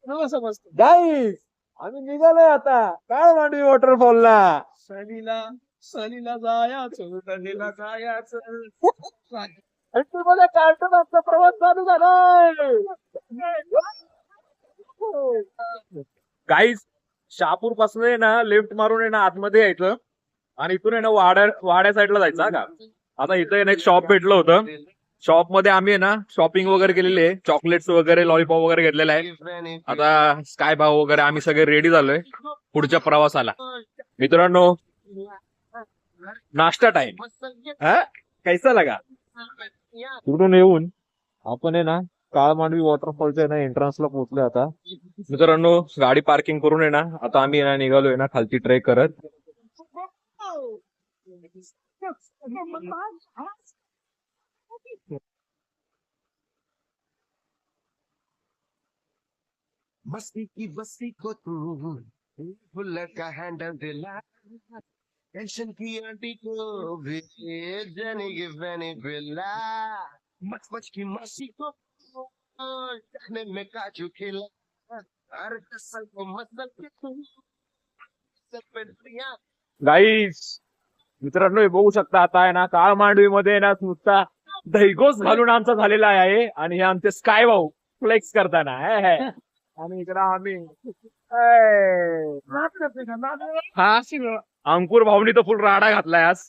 गाईस आम्ही निघालोय आता काळ मांडवी वॉटरफॉलला. सलीला जायाचं सलीला जायाचं मला कार्टूनचा प्रवास चालू झालाय. गाईस शहापूर पासून आहे ना लेफ्ट मारून आहे ना आतमध्ये यायचं आणि इथून आहे ना वाड्या साईडला जायचं. का आता इथं आहे ना एक शॉप भेटलं होतं. शॉप मध्ये आम्ही आहे ना शॉपिंग वगैरे केलेली आहे. चॉकलेट्स वगैरे लॉलीपॉप वगैरे घेतलेला आहे. आता स्काय भाव वगैरे आम्ही सगळे रेडी झालोय पुढच्या प्रवासाला. मित्रांनो नाश्ता टाइम कैसा लगा. तिकडून येऊन आपण आहे ना काळ मांडवी वॉटरफॉलच्या ना एंट्रन्सला पोहोचलोय आता. मित्रांनो गाडी पार्किंग करून आहे ना आता आम्ही ना निघालोय ना खालती ट्रेक करत. मस्ती की बस्ती को तू बुलेट का हैंडल दिला टेंशन की आंटी को भी जाने की फैनी पिला मच मच की मस्ती को जाने में काजू खिला हर कसल को मसल के तू सब पे दुनिया. गाईस मित्रांनो हे बघू शकता आता आहे ना काळ मांडवी मध्ये ना नुसता दहीगोस घालून आमचा झालेला आहे आणि हे आमचे स्काय भाऊ फ्लेक्स करताना आणि इकडं आम्ही हा अंकुर भाऊनी तर फुल राडा घातलाय आज.